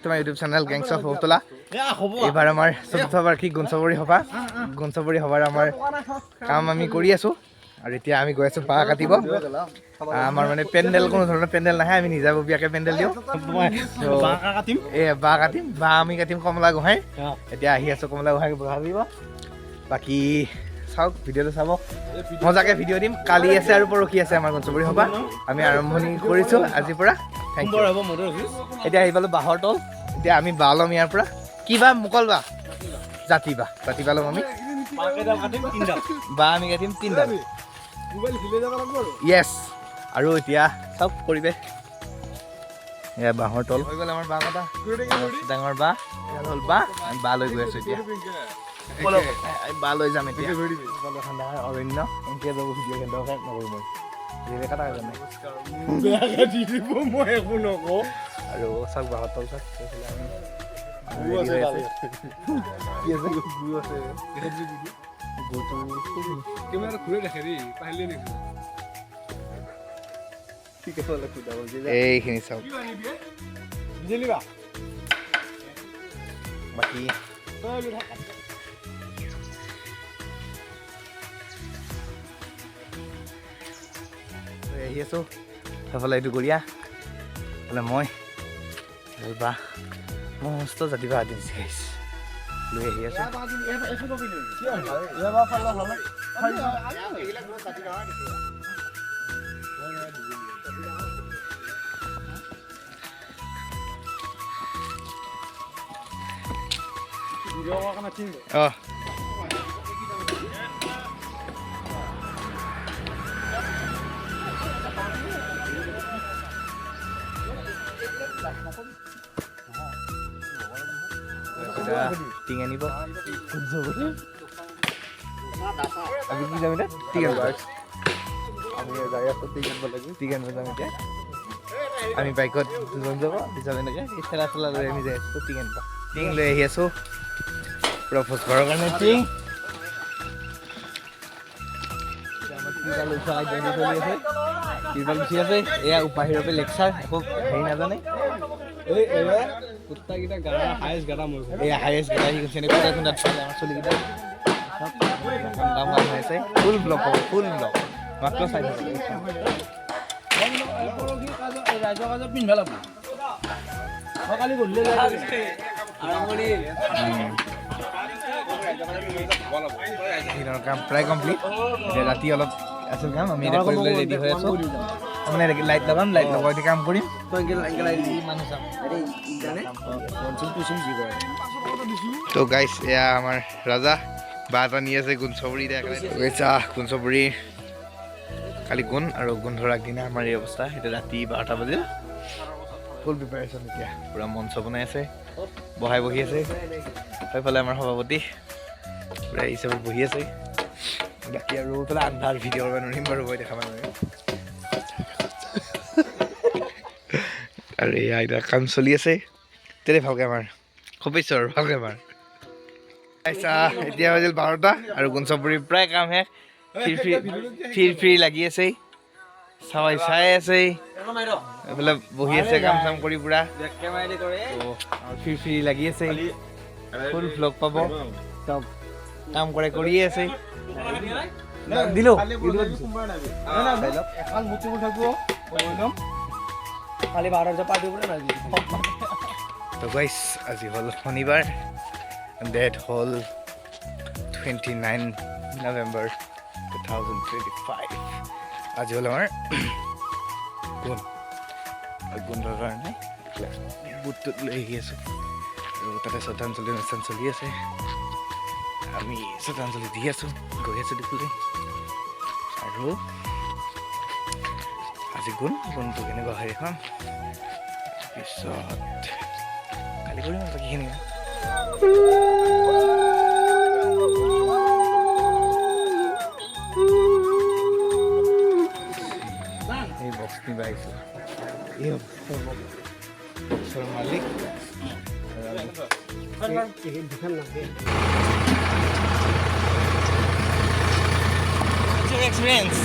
back to my YouTube channel Gangs of Botola. এবাৰ আমাৰ চতুৰ্থ বাৰ্ষিক গুণচবৰী সভা সভাৰ আমাৰ কাম আমি কৰি আছো আৰু এতিয়া আমি গৈ আছো বাঁহ কাটিব আমাৰ মানে পেণ্ডেল কোনো ধৰণৰ পেণ্ডেল নাহে আমি নিজাববীয়াকে পেণ্ডেল দিওঁ বাঁহ কাটিম বাঁহ আমি কাটিম কমলা গোহাঁই এতিয়া আহি আছো কমলা গোহাঁই ভাবিব বাকী চাওক ভিডিঅ'টো চাব মজাকে ভিডিঅ' দিম কালি আছে আৰু পৰহি আছে আমাৰ গুণচবৰী সভা আমি আৰম্ভণি কৰিছো আজিৰ পৰা এতিয়া আহি পালো বাঁহৰ তল এতিয়া আমি বাঁহ ল'ম ইয়াৰ পৰা কিবা মুকল বাঁহ জাতি বাঁহ ল'ম আমি বাঁহ আমি কাটিম 3ডাল য়েছ আৰু এতিয়া চাওক পৰিৱেশ এয়া বাঁহৰ তল হৈ গ'ল আমাৰ বাঁহ কটা ডাঙৰ বাঁহ এয়া হ'ল বাঁহ লৈ গৈ আছো এতিয়া বাঁহ লৈ যাম এতিয়া অৰণ্য এনেকৈ যাব ভিডিঅ' কিন্তু নকৰোঁ মই কটা মই একো নকওঁ আৰু চাওক বাঁহৰ তল চাওক এইখিনি চাওক বাকী আহি আছো সেইফালে এইটো গৰিয়া এইফালে মই বাঁহ মস্ত জাতি বাঁহ আদি শিকাইছে লৈ আহি আছো টিং আনিব আমি কি যাম এতিয়া টিং আনিব যাম এতিয়া আমি বাইকত দুজন যাব দুজন এনেকৈ ঠেলা ঠেলা লৈ আমি যাই আছো টিং আনিব টিং লৈ আহি আছো পুৰা ভোজ ঘৰৰ কাৰণে টিং উঠি আছে এয়া বাহিৰৰ পৰা লেকচাৰ একো হেৰি নাজানে হায়েষ্ট গাড়া সি কৈছে এনেকুৱা খুন্দাত চলে আমাৰ চলিকেইটা আছে ফুল ব্লক হ'ব ফুল ব্লক মাত্ৰ চাই পিন্ধিব লাগিব কালি গধূলি কাম প্ৰায় কমপ্লিট এতিয়া ৰাতি অলপ আছিল কাম আমি এতিয়া কৰিবলৈ ৰেডি হৈ আছো মানে লাইট লগাম লাইট লগাই কাম কৰিম তো গাইছ এয়া আমাৰ ৰাজা বাঁহ এটা নি আছে গুণচবৰী গুণচবৰী কালি গুণ আৰু গুণ ধৰাৰ আগদিনা আমাৰ এই অৱস্থা এতিয়া ৰাতি 12টা বাজিল ফুল প্ৰিপাৰেশ্যন এতিয়া পূৰা মঞ্চ বনাই আছে বহি আছে সেইফালে আমাৰ সভাপতি পূৰা হিচাপত বহি আছে বাকী আৰু পেলাই আন্ধাৰ ভিডিঅ' কৰিব নোৱাৰিম বাৰু মই দেখাব নোৱাৰিম আৰু এয়া এতিয়া কাম চলি আছে তেনে ভালকৈ আমাৰ খুব বেছি আৰু ভালকৈ আমাৰ এতিয়া বাজিল 12টা আৰু গুণচবৰী প্ৰায় কাম শেষ ফিৰ লাগি আছে চাই আছে এইফালে বহি আছে কাম চাম কৰি পুৰা ফিৰ লাগি আছে ফুল ভ্লগ পাব চব কাম কৰিয়ে আছে দিলো তো গাইছ আজি হ'ল শনিবাৰ ডেট হ'ল 29 নৱেম্বৰ 2025 আজি হ'ল আমাৰ গুণৰ কাৰণে বুটটোত লৈ আহি আছোঁ আৰু তাতে শ্ৰদ্ধাঞ্জলি অনুষ্ঠান চলি আছে আমি শ্ৰদ্ধাঞ্জলি দি আছোঁ গৈ আছোঁ দিবলৈ আৰু আজি গুণটো কেনেকুৱা হয় এখন তাৰপিছত কালি কৰিম আৰু বাকীখিনি এই বক্স নিব আহিছোঁ এই বক্সৰ মালিক experience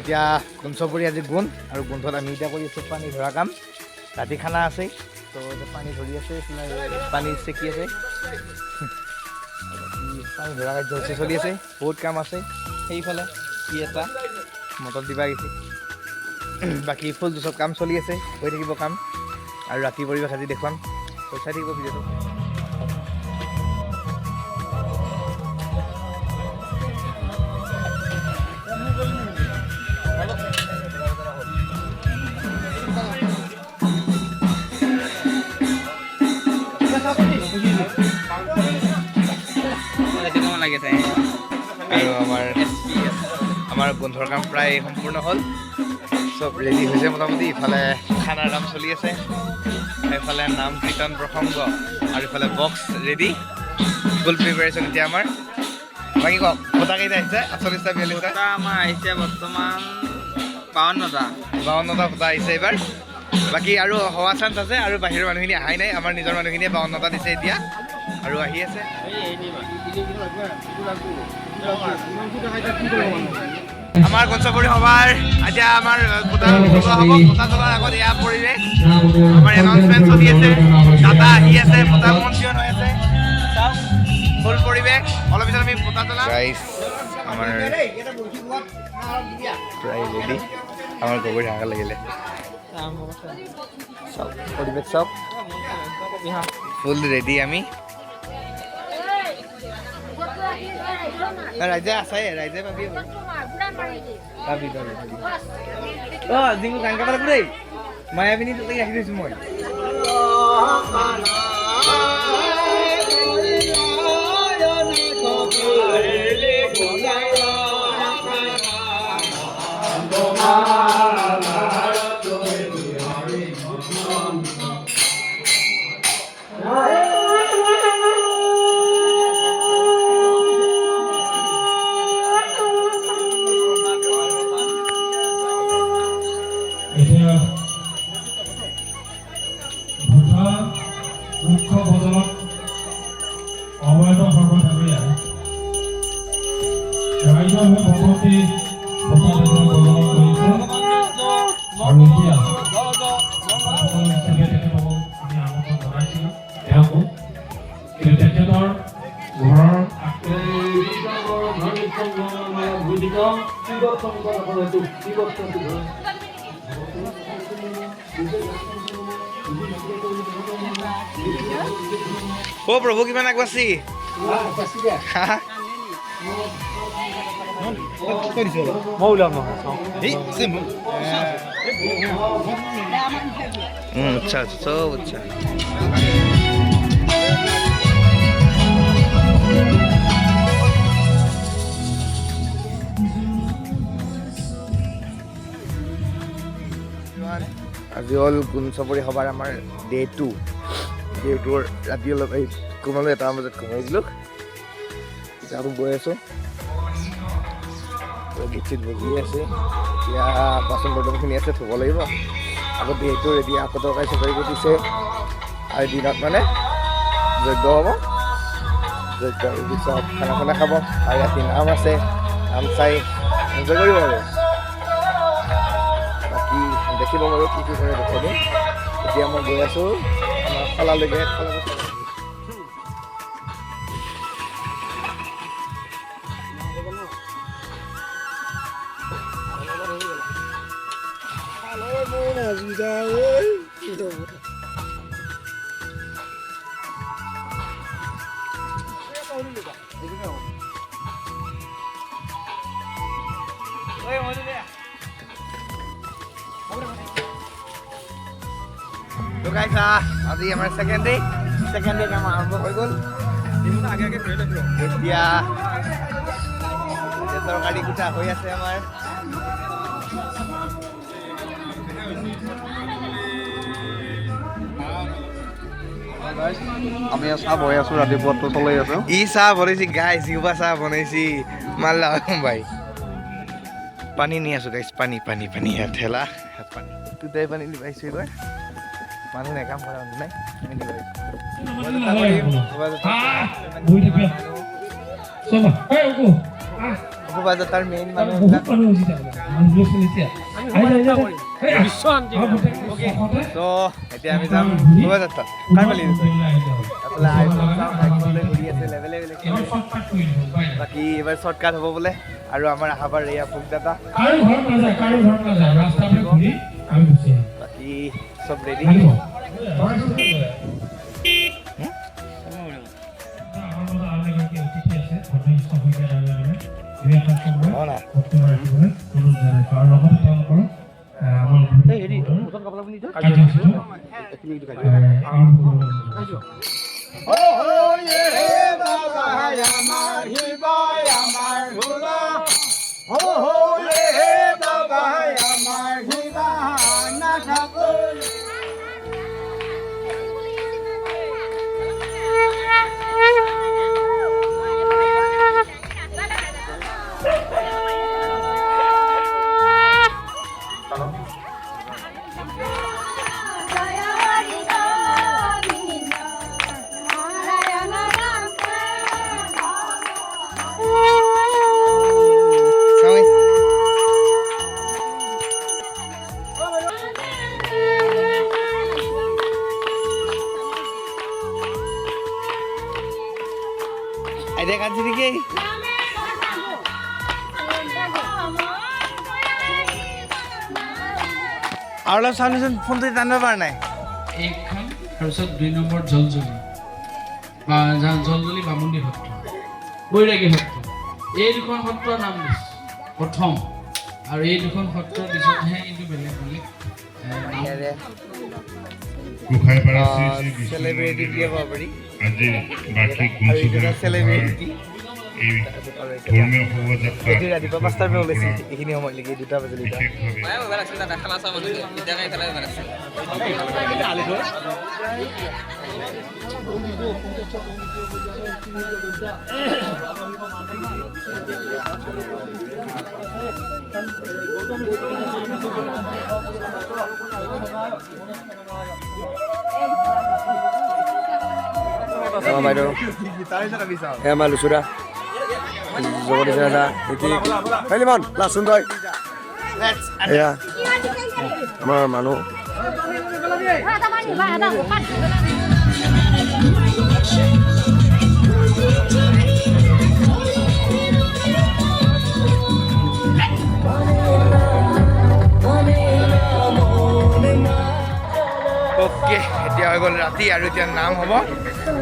এতিয়া গুণচপুৰী আজি গুণ আৰু গুণত আমি এতিয়া কৰি আছোঁ পানী ধৰা কাম ৰাতি খানা আছে তো পানী ধৰি আছে পানী চেকি আছে পানী ধৰা কাৰ্যসূচী চলি আছে বহুত কাম আছে সেইফালে কি এটা মটৰ দিবা গৈছে বাকী ফুল চব কাম চলি আছে হৈ থাকিব কাম আৰু ৰাতি পৰিৱেশ আজি দেখুৱাম চাই থাকিব ভিডিঅ'টো আৰু আমাৰ বন্ধুৰ কাম প্ৰায় সম্পূৰ্ণ হ'ল চব ৰেডি হৈছে মোটামুটি ইফালে খানাৰ কাম চলি আছে এইফালে নাম কীৰ্তন প্ৰসংগ আৰু ইফালে বক্স ৰেডি ফুল প্ৰিপাৰেশ্যন এতিয়া আমাৰ বাকী কওক ফটা কেইটা আহিছে 48টা 42টা আমাৰ আহিছে বৰ্তমান 52টা ফটা আহিছে এইবাৰ বাকী আৰু হোৱা চান্স আছে আৰু বাহিৰৰ মানুহখিনি অহাই নাই আমাৰ নিজৰ মানুহখিনিয়ে 52টা দিছে এতিয়া আৰু আহি আছে আমাৰ গুণচপুৰী সভাৰ এতিয়া আমাৰ ভোটা চলোৱাৰ আগত এয়া পৰিৱেশ আমাৰ এনাউন্সমেণ্ট চলি আছে দাদা আহি আছে ভোটা মঞ্চন হৈ আছে ফুল পৰিৱেশ অলপ পিছত আমি ভোটা চলাম আমাৰ প্ৰায় ৰেডি আমাৰ গগৈ হাগা লাগিলে চব পৰিৱেশ চব ফুল ৰেডি আমি ৰাইজে আছে ৰাইজে পাবি যিবোৰ গান গাব লাগিব দেই মায়াবিনী তাতে ৰাখি থৈছো মই ও প্ৰভু কিমান আগবাচি আচ্ছা আচ্ছা সব আচ্ছা আজি হ'ল গুণচপুৰী সভাৰ আমাৰ ডে 2 ৰাতি অলপ এই কমালো 1টা বজাত কমাই দিলোঁ এতিয়া আকৌ গৈ আছোঁ গীত বহি আছে এতিয়া বাচন বৰ্তনখিনি আছে থ'ব লাগিব আকৌ ডে 2 ৰেডি আকৌ তৰকাৰী চৰকাৰী দিছে আৰু দিনত মানে যজ্ঞ হ'ব যজ্ঞ চব খানা খাব আৰু ৰাতি নাম আছে নাম চাই এনজয় কৰিব আৰু বাকী দেখিব বাৰু কি কৰে দেখাই দিম এতিয়া মই গৈ আছোঁ আমাৰ খলালৈকে তো গাইছ আজি আমাৰ সেকেন্ড ডে কাম আৰম্ভ হৈ গ'ল এতিয়া তৰকাৰী গোটা হৈ আছে আমাৰ আমি চাহ বনাই আছো ৰাতিপুৱাটো চলাই আছো ই চাহ বনাইছি গাইছ ইউবা চাহ বনাইছি মাল্লা ভাই পানী নি আছো গাইছ পানী পানী পানী ঠেলা পানী দুটাই পানী দি পাইছো এইবাৰ মানুহ নাই কাম কৰা মানুহ নাই শোভাযাত্ৰাৰ মেইন মানুহ তো এতিয়া আমি যাম শোভাযাত্ৰাত কাৰ পালি বাকী এইবাৰ শ্বৰ্টকাট হ'ব বোলে আৰু আমাৰ আহাবাৰ এয়া ভোগদাতা বাকী চব ৰেডি Ada kan sedikit. আৰু অলপ চাওঁচোন ফোনটো টানিব পৰা নাই এইখন তাৰপিছত 2 নম্বৰ জলজলি বা জলজলি বামুণী সত্ৰ বৈৰাগী সত্ৰ এই দুখন সত্ৰৰ নাম দিছে প্ৰথম আৰু এই দুখন সত্ৰৰ পিছতহে কিন্তু বেলেগ বেলেগ চেলিব্ৰিটি দিয়ে ক'ব পাৰি আজি বাৰ্ষিক গুণচুবুৰী চেলিব্ৰিটি এই ধৰ্মীয় শোভাযাত্ৰা এইটো ৰাতিপুৱা 5টাৰ পৰা ওলাইছিল এইখিনি সময়লৈকে 2টা বাজিলে বাইদেউ আমাৰ লুচুৰা জগদীশ ৰাজা নীতি কালিমান লাচোন তই এয়া আমাৰ মানুহ ওকে এতিয়া হৈ গ'ল ৰাতি আৰু এতিয়া নাম হ'ব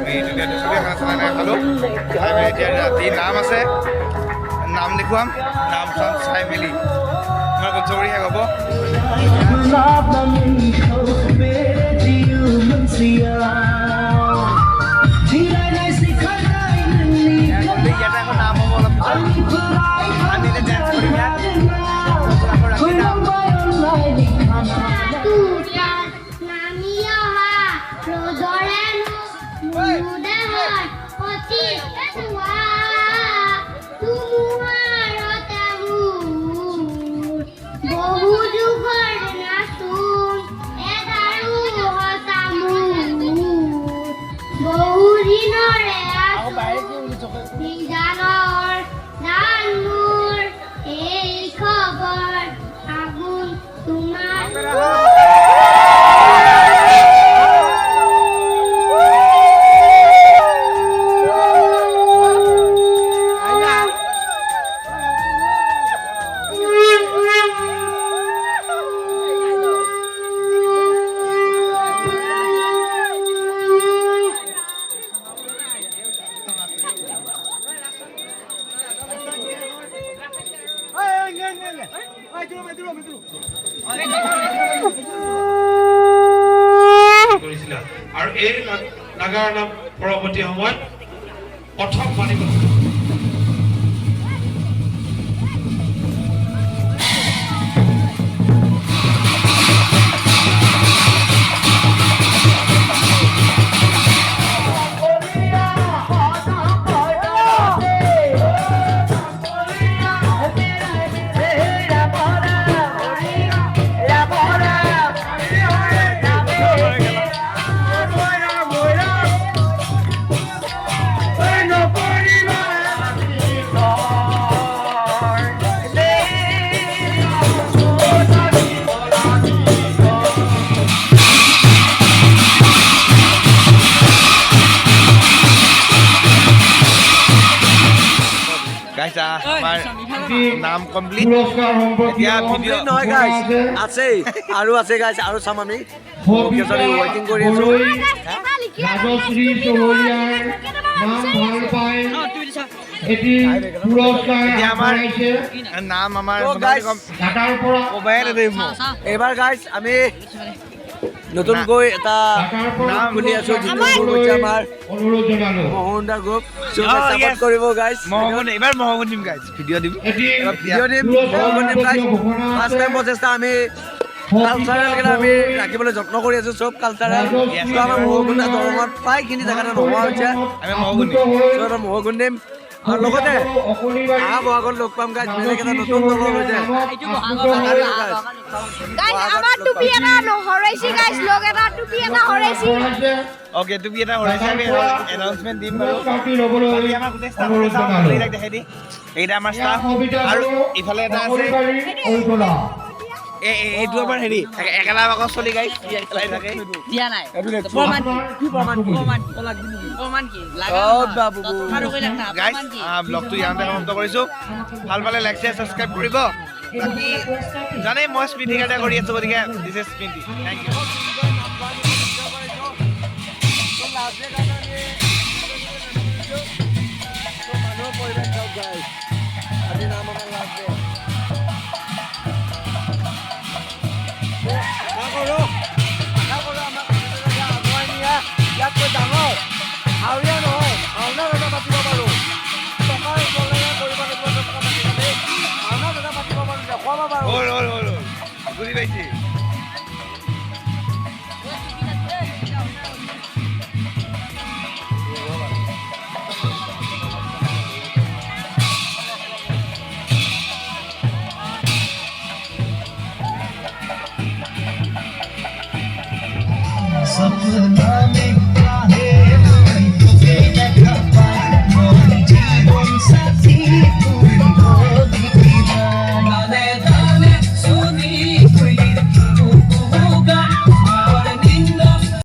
আমি ধুনীয়াকৈ চবেই খানা চানা নাই খালোঁ খাই মেলি এতিয়া ৰাতি নাম আছে নাম দেখুৱাম নাম চাম চাই মেলি আমাৰ পঞ্চমৰী শেষ হ'ব ইয়াতে এখন নাম হ'ব অলপ আমি এতিয়া ডেন্স কৰিম ইয়াত আকৌ ৰাতি নাম আৰু এই নাগাৰ নাম পৰৱৰ্তী সময়ত প্ৰথম মানিব no আমাৰ নাম কমপ্লিট পুৰস্কাৰ সম্পৰ্কীয় এতিয়া ভিডিঅ' নহয় গাইজ আছেই আৰু আছে গাইজ আৰু চাম আমি ৱেইটিং কৰি আছো ৰাজশ্ৰী চহৰীয়াৰ নাম ভাল পাই এটি পুৰস্কাৰ এতিয়া আমাৰ আগবঢ়াইছে নাম আমাৰ তো guys, ঢাকাৰ পৰা মোবাইল এইবাৰ গাইজ আমি নতুনকৈ এটা নাম খুলি আছো যিটো হৈছে আমাৰ অনুৰোধ জনালো মহন্দা গ্ৰুপ Oh, yes. কৰিব গাইজ মহগুন এইবাৰ মহগুন দিম গাইজ ভিডিঅ' দিম এটি ভিডিঅ' দিম মহগনি প্ৰাইজ ফাৰ্ষ্ট টাইম প্ৰচেষ্টা আমি কালচাৰেল কেইটা আমি ৰাখিবলৈ যত্ন কৰি আছো চব কালচাৰেল আমাৰ মহগুণ্ডা দৰঙত প্ৰায়খিনি জেগাতে নোহোৱা হৈছে আমি মহগুন দিম চ' মহগুণ দিম আৰু লগতে অহা বহাগত লগ পাম গাইজ বেলেগ এটা নতুন দলৰ হৈছে গাইজ আমাৰ টুপি এটা হৰাইছি গাইজ লগ এটা টুপি এটা হৰাইছি অ'কে তুমি এটা হৰাইছা আমি এনাউন্সমেণ্ট দিম বাৰু পুৰস্কাৰটি ল'বলৈ বাকী আমাৰ গোটেই ষ্টাফ অনুৰোধ জনালো দেখাই দি এইটা আমাৰ ষ্টাফ আৰু ইফালে এটা আছে অৰিকলা এইটো আমাৰ হেৰি একেলা বাকচ চলি গাইজ একেলাই থাকে দিয়া নাই গাইজ ব্লগটো ইয়াতে সমাপ্ত কৰিছোঁ ভাল পালে লাইক শ্বেয়াৰ ছাবস্ক্ৰাইব কৰিব বাকী জানেই মই স্মৃতি কাৰ্ডে কৰি আছোঁ গতিকে this is Smriti thank you হ'ল বুজি পাইছি सपना